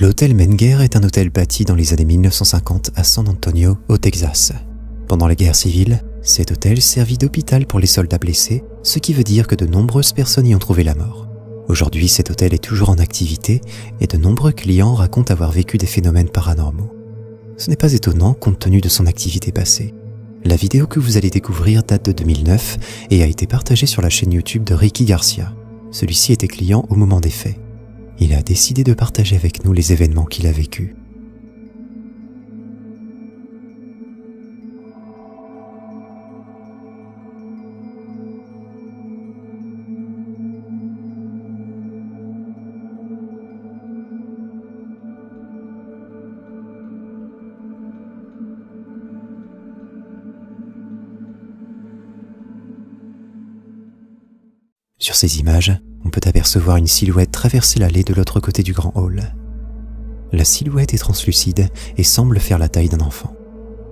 L'hôtel Menger est un hôtel bâti dans les années 1950 à San Antonio, au Texas. Pendant la guerre civile, cet hôtel servit d'hôpital pour les soldats blessés, ce qui veut dire que de nombreuses personnes y ont trouvé la mort. Aujourd'hui, cet hôtel est toujours en activité et de nombreux clients racontent avoir vécu des phénomènes paranormaux. Ce n'est pas étonnant compte tenu de son activité passée. La vidéo que vous allez découvrir date de 2009 et a été partagée sur la chaîne YouTube de Ricky Garcia. Celui-ci était client au moment des faits. Il a décidé de partager avec nous les événements qu'il a vécus. Sur ces images, on peut apercevoir une silhouette traverser l'allée de l'autre côté du grand hall. La silhouette est translucide et semble faire la taille d'un enfant.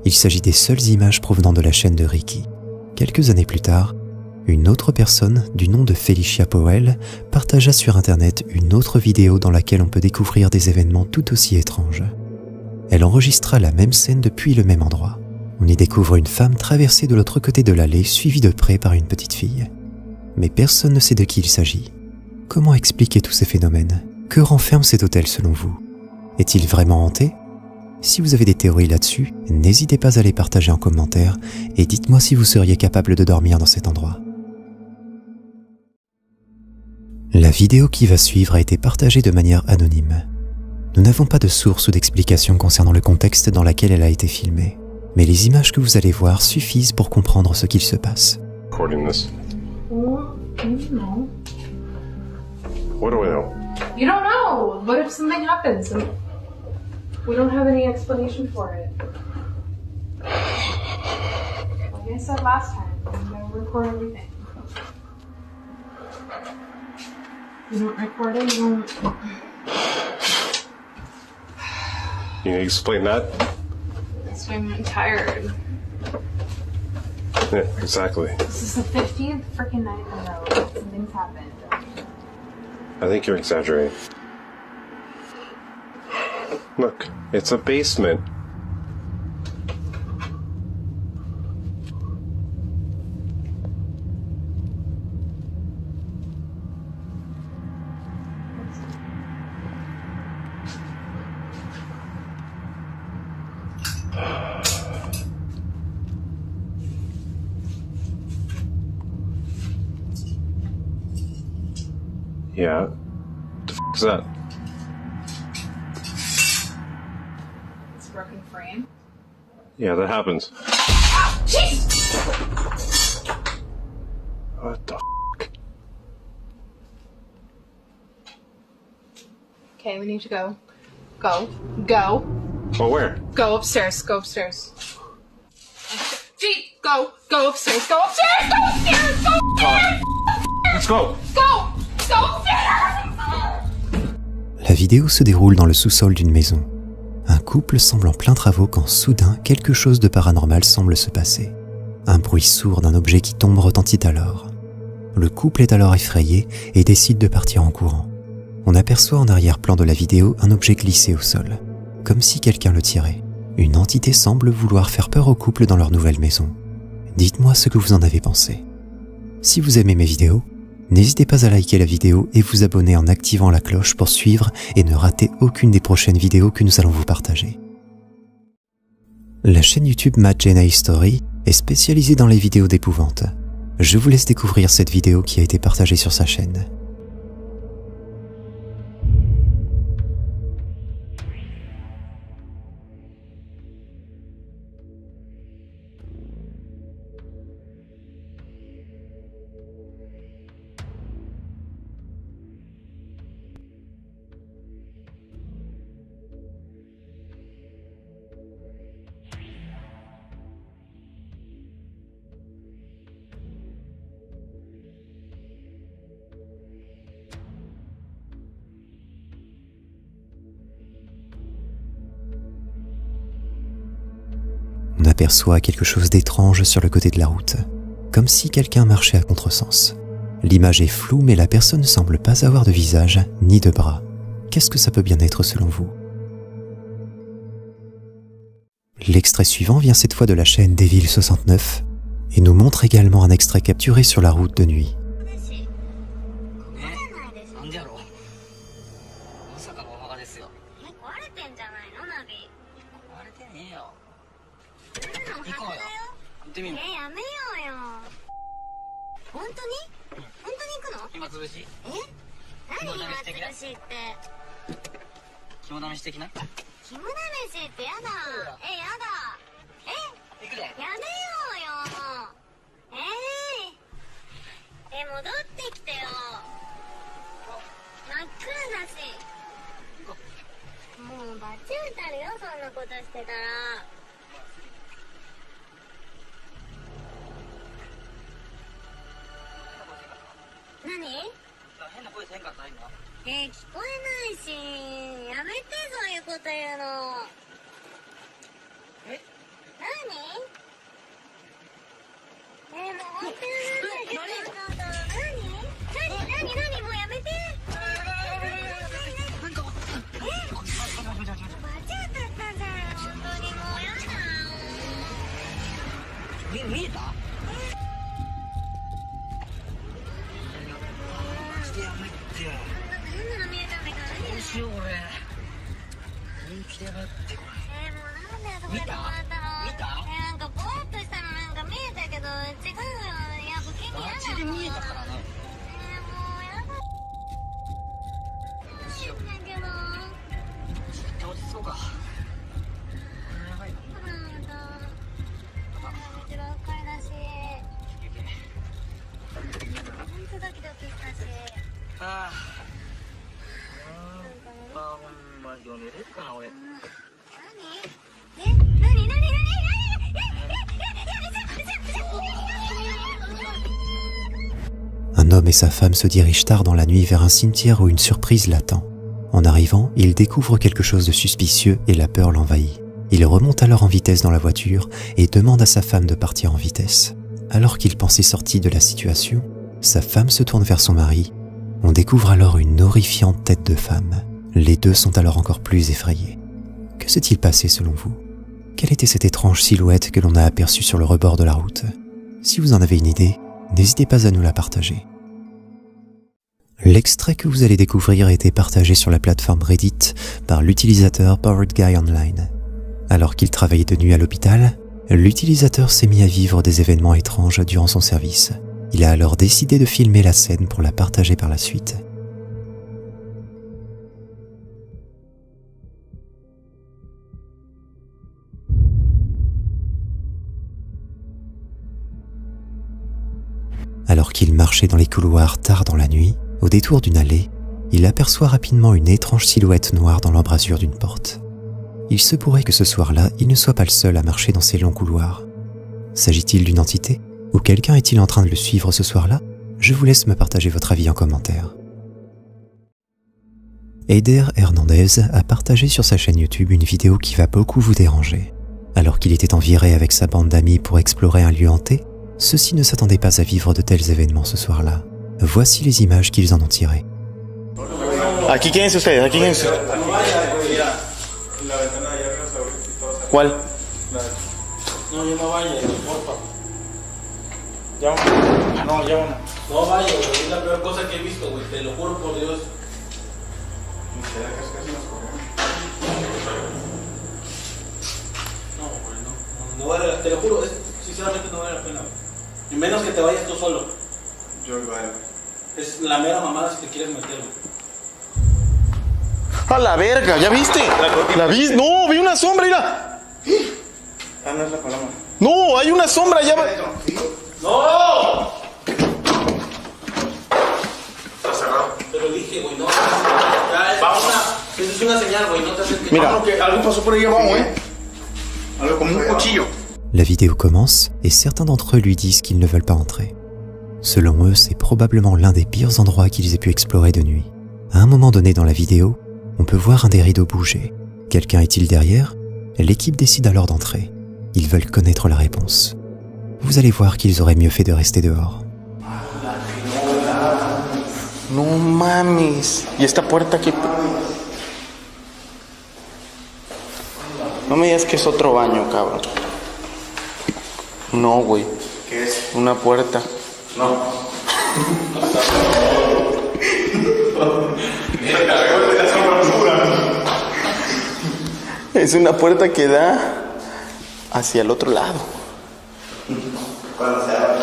Il s'agit des seules images provenant de la chaîne de Ricky. Quelques années plus tard, une autre personne, du nom de Felicia Powell, partagea sur internet une autre vidéo dans laquelle on peut découvrir des événements tout aussi étranges. Elle enregistra la même scène depuis le même endroit. On y découvre une femme traverser de l'autre côté de l'allée, suivie de près par une petite fille. Mais personne ne sait de qui il s'agit. Comment expliquer tous ces phénomènes? Que renferme cet hôtel selon vous? Est-il vraiment hanté? Si vous avez des théories là-dessus, n'hésitez pas à les partager en commentaire et dites-moi si vous seriez capable de dormir dans cet endroit. La vidéo qui va suivre a été partagée de manière anonyme. Nous n'avons pas de source ou d'explication concernant le contexte dans lequel elle a été filmée, mais les images que vous allez voir suffisent pour comprendre ce qu'il se passe. Well, you know. What do I know? You don't know. What if something happens? And we don't have any explanation for it. Like I said last time, I'm gonna record everything. You don't record it, you don't... Can you explain that? That's why I'm tired. Yeah, exactly. This is the 15th freaking night in a row that something's happened. I think you're exaggerating. Look, it's a basement. Yeah. What the f*** is that? It's a broken frame. Yeah, that happens. Jeez! What the f***? Okay, we need to go. Go. Go. Oh, where? Go upstairs. Go upstairs. Gee, go. Go upstairs. Go upstairs. Go upstairs. Go upstairs. Let's go! Go. Go upstairs. La vidéo se déroule dans le sous-sol d'une maison. Un couple semble en plein travaux quand soudain quelque chose de paranormal semble se passer. Un bruit sourd d'un objet qui tombe retentit alors. Le couple est alors effrayé et décide de partir en courant. On aperçoit en arrière-plan de la vidéo un objet glissé au sol, comme si quelqu'un le tirait. Une entité semble vouloir faire peur au couple dans leur nouvelle maison. Dites-moi ce que vous en avez pensé. Si vous aimez mes vidéos, n'hésitez pas à liker la vidéo et vous abonner en activant la cloche pour suivre et ne rater aucune des prochaines vidéos que nous allons vous partager. La chaîne YouTube Matt Jenna History est spécialisée dans les vidéos d'épouvante. Je vous laisse découvrir cette vidéo qui a été partagée sur sa chaîne. On aperçoit quelque chose d'étrange sur le côté de la route, comme si quelqu'un marchait à contresens. L'image est floue mais la personne ne semble pas avoir de visage ni de bras. Qu'est-ce que ça peut bien être selon vous ? L'extrait suivant vient cette fois de la chaîne Devil69 et nous montre également un extrait capturé sur la route de nuit. Un homme et sa femme se dirigent tard dans la nuit vers un cimetière où une surprise l'attend. En arrivant, il découvre quelque chose de suspicieux et la peur l'envahit. Il remonte alors en vitesse dans la voiture et demande à sa femme de partir en vitesse. Alors qu'il pensait sorti de la situation, sa femme se tourne vers son mari. On découvre alors une horrifiante tête de femme. Les deux sont alors encore plus effrayés. Que s'est-il passé selon vous? Quelle était cette étrange silhouette que l'on a aperçue sur le rebord de la route? Si vous en avez une idée, n'hésitez pas à nous la partager. L'extrait que vous allez découvrir a été partagé sur la plateforme Reddit par l'utilisateur Powered Guy Online. Alors qu'il travaillait de nuit à l'hôpital, l'utilisateur s'est mis à vivre des événements étranges durant son service. Il a alors décidé de filmer la scène pour la partager par la suite. Alors qu'il marchait dans les couloirs tard dans la nuit, au détour d'une allée, il aperçoit rapidement une étrange silhouette noire dans l'embrasure d'une porte. Il se pourrait que ce soir-là, il ne soit pas le seul à marcher dans ces longs couloirs. S'agit-il d'une entité? Ou quelqu'un est-il en train de le suivre ce soir-là? Je vous laisse me partager votre avis en commentaire. Eider Hernandez a partagé sur sa chaîne YouTube une vidéo qui va beaucoup vous déranger. Alors qu'il était en virée avec sa bande d'amis pour explorer un lieu hanté, ceux-ci ne s'attendaient pas à vivre de tels événements ce soir-là. Voici les images qu'ils en ont tirées. Aquí quédense ustedes, aquí quédense. ¿Cuál? No, yo no vaya, porfa. Ya no, ya no. No vaya, güey, es la peor cosa que he visto, güey, te lo juro por Dios. No, güey, no vale, te lo juro, sinceramente no vale la pena, güey. Y menos que te vayas tú solo. Yo igual. Es la mera mamada si te quieres meter, güey. A la verga, ¿ya viste? ¿La viste? No, vi una sombra, mira. Ah, no es la paloma. No, hay una sombra, ya va. ¡No! Está cerrado. Te lo dije, güey, no. Vamos. Eso es una señal, güey, no te acerques. Mira. Que algo pasó por ahí abajo, Algo como un cuchillo. La vidéo commence et certains d'entre eux lui disent qu'ils ne veulent pas entrer. Selon eux, c'est probablement l'un des pires endroits qu'ils aient pu explorer de nuit. À un moment donné dans la vidéo, on peut voir un des rideaux bouger. Quelqu'un est-il derrière? L'équipe décide alors d'entrer. Ils veulent connaître la réponse. Vous allez voir qu'ils auraient mieux fait de rester dehors. No mames. ¿Y esta puerta qué? No me digas que es otro baño, cabrón. No, güey. ¿Qué es? Una puerta. No. Es una puerta que da hacia el otro lado. Cuando se abre.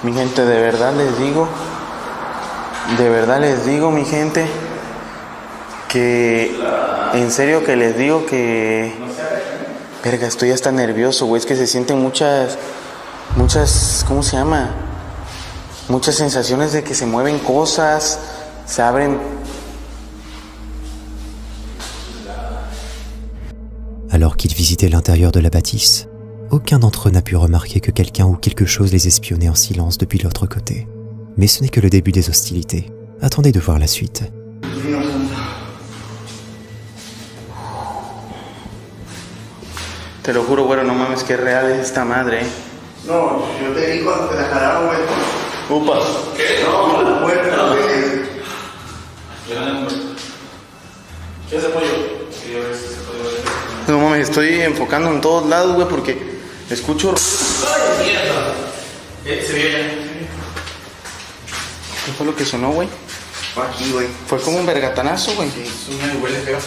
Mi gente, de verdad les digo, mi gente, que en serio que les digo que... Verga, estoy hasta nervioso, güey, es que se sienten muchas, ¿cómo se llama? Muchas sensaciones de que se mueven cosas, se abren. Alors qu'ils visitaient l'intérieur de la bâtisse, aucun d'entre eux n'a pu remarquer que quelqu'un ou quelque chose les espionnait en silence depuis l'autre côté. Mais ce n'est que le début des hostilités. Attendez de voir la suite. Te lo juro, güero, no mames, que real es esta madre, ¿eh? No, yo te vi cuando te la jalaron, güey. Upa. ¿Qué? No, la puerta, güey. ¿Qué hace pollo? No mames, estoy enfocando en todos lados, güey, porque escucho... ¡Ay, mierda! Se vio ya. ¿Qué fue lo que sonó, güey? Fue aquí, güey. Fue como un vergatanazo, güey. Suena y huele feo.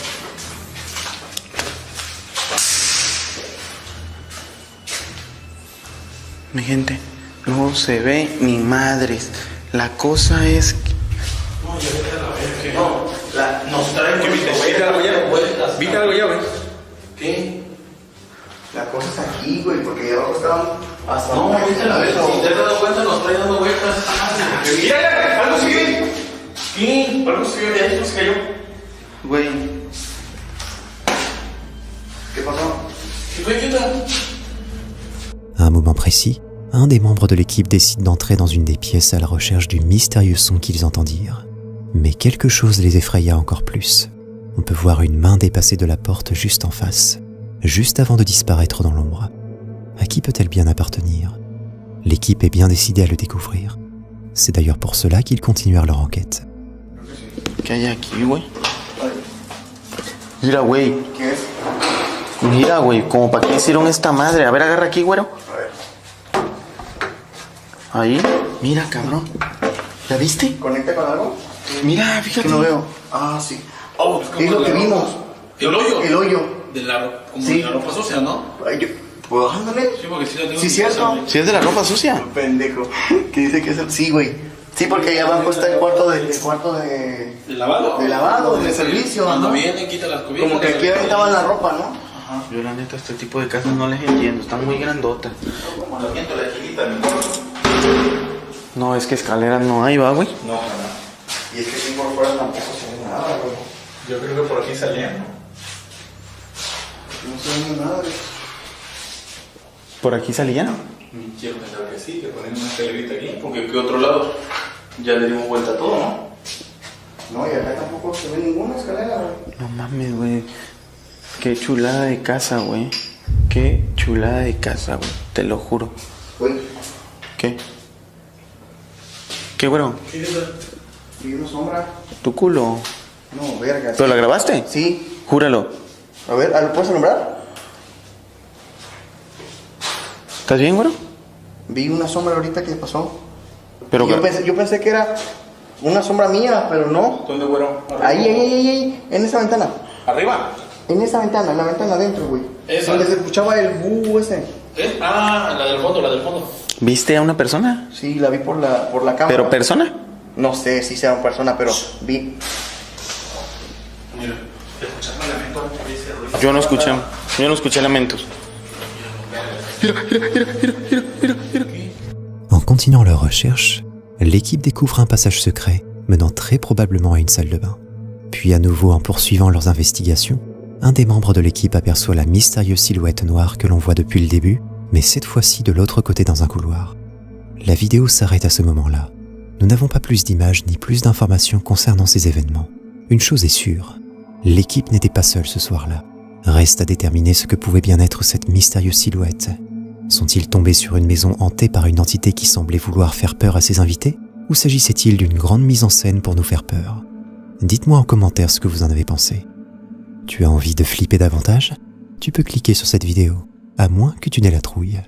Mi gente, no se ve ni madres. La cosa es... No, ya vete a la verga. No, Nos traen que viste algo ya. ¿Viste algo ya, güey? ¿Qué? la cosa es aquí, güey, porque abajo estaban hasta... No, viste a la verga. Si te has dado cuenta, nos trae dando vueltas. Mira, algo sigue. ¿Qué? Algo sigue de ahí, nos cayó. Güey, ¿Qué pasó? ¿Qué fue, qué tal? À un moment précis, un des membres de l'équipe décide d'entrer dans une des pièces à la recherche du mystérieux son qu'ils entendirent. Mais quelque chose les effraya encore plus. On peut voir une main dépasser de la porte juste en face, juste avant de disparaître dans l'ombre. À qui peut-elle bien appartenir? L'équipe est bien décidée à le découvrir. C'est d'ailleurs pour cela qu'ils continuèrent leur enquête. ¿qué hay aquí, güey? Mira, güey. ¿Qué es? Mira, güey, como para qué hicieron esta madre. A ver, agarra aquí, güero. A ver. Ahí. Mira, cabrón. ¿La viste? ¿Conecta con algo? Mira, Que fíjate. no veo. Ah, sí. Oh, Es lo que vimos. ¿El hoyo? El hoyo. De la, como Sí. de la ropa sucia, ¿no? Ay, yo... ¿Puedo ándale? Sí, porque sí la tengo. Sí, en cierto. casa, güey. ¿Sí es de la ropa sucia? Pendejo. Que dice que es el... Sí, güey. Sí, porque ahí abajo está el cuarto de... ¿De lavado? De lavado, de servicio, Cuando ¿no? vienen, quita las cubiertas. Como que aquí aventaban la ropa, ¿no? Yo la neta, este tipo de casas no les entiendo. Están muy grandotas. Como la siento, la chiquita, mejor. No, es que escaleras no hay, ¿va, güey? No, no. Y es que aquí por fuera tampoco se ve nada, güey. Yo creo que por aquí salían, ¿no? No se ve nada, güey. ¿Por aquí salían? Quiero pensar que sí, que ponen una escalerita aquí, porque ¿qué otro lado? Ya le dimos vuelta a todo, ¿no? No, y acá tampoco se ve ninguna escalera, güey. No mames, güey. Qué chulada de casa, güey. Qué chulada de casa, güey. Te lo juro. Güey, ¿Qué? ¿Qué, güero? ¿Qué es eso? vi una sombra. ¿Tu culo? No, verga. ¿Pero la grabaste? Sí. Júralo. A ver, ¿lo puedes nombrar? ¿Estás bien, güero? Vi una sombra ahorita que pasó. Pero Y yo pensé que era una sombra mía, pero no. ¿Dónde, güero? Ahí, en esa ventana. ¿Arriba? En esa ventana, en la ventana adentro, güey. ¿Esa? Donde se escuchaba el ese. ¿Eh? Ah, la del fondo, la del fondo. ¿Viste a una persona? Sí, la vi por la cámara. ¿Pero persona? No sé si sea una persona, pero vi. Mira, escuchando el lamento antes de ese ruido. Yo no escuché lamentos. En continuant leur recherche, l'équipe découvre un passage secret menant très probablement à une salle de bain. Puis à nouveau en poursuivant leurs investigations, un des membres de l'équipe aperçoit la mystérieuse silhouette noire que l'on voit depuis le début, mais cette fois-ci de l'autre côté dans un couloir. La vidéo s'arrête à ce moment-là. Nous n'avons pas plus d'images ni plus d'informations concernant ces événements. Une chose est sûre, l'équipe n'était pas seule ce soir-là. Reste à déterminer ce que pouvait bien être cette mystérieuse silhouette. Sont-ils tombés sur une maison hantée par une entité qui semblait vouloir faire peur à ses invités? Ou s'agissait-il d'une grande mise en scène pour nous faire peur? Dites-moi en commentaire ce que vous en avez pensé. Tu as envie de flipper davantage? Tu peux cliquer sur cette vidéo, à moins que tu n'aies la trouille.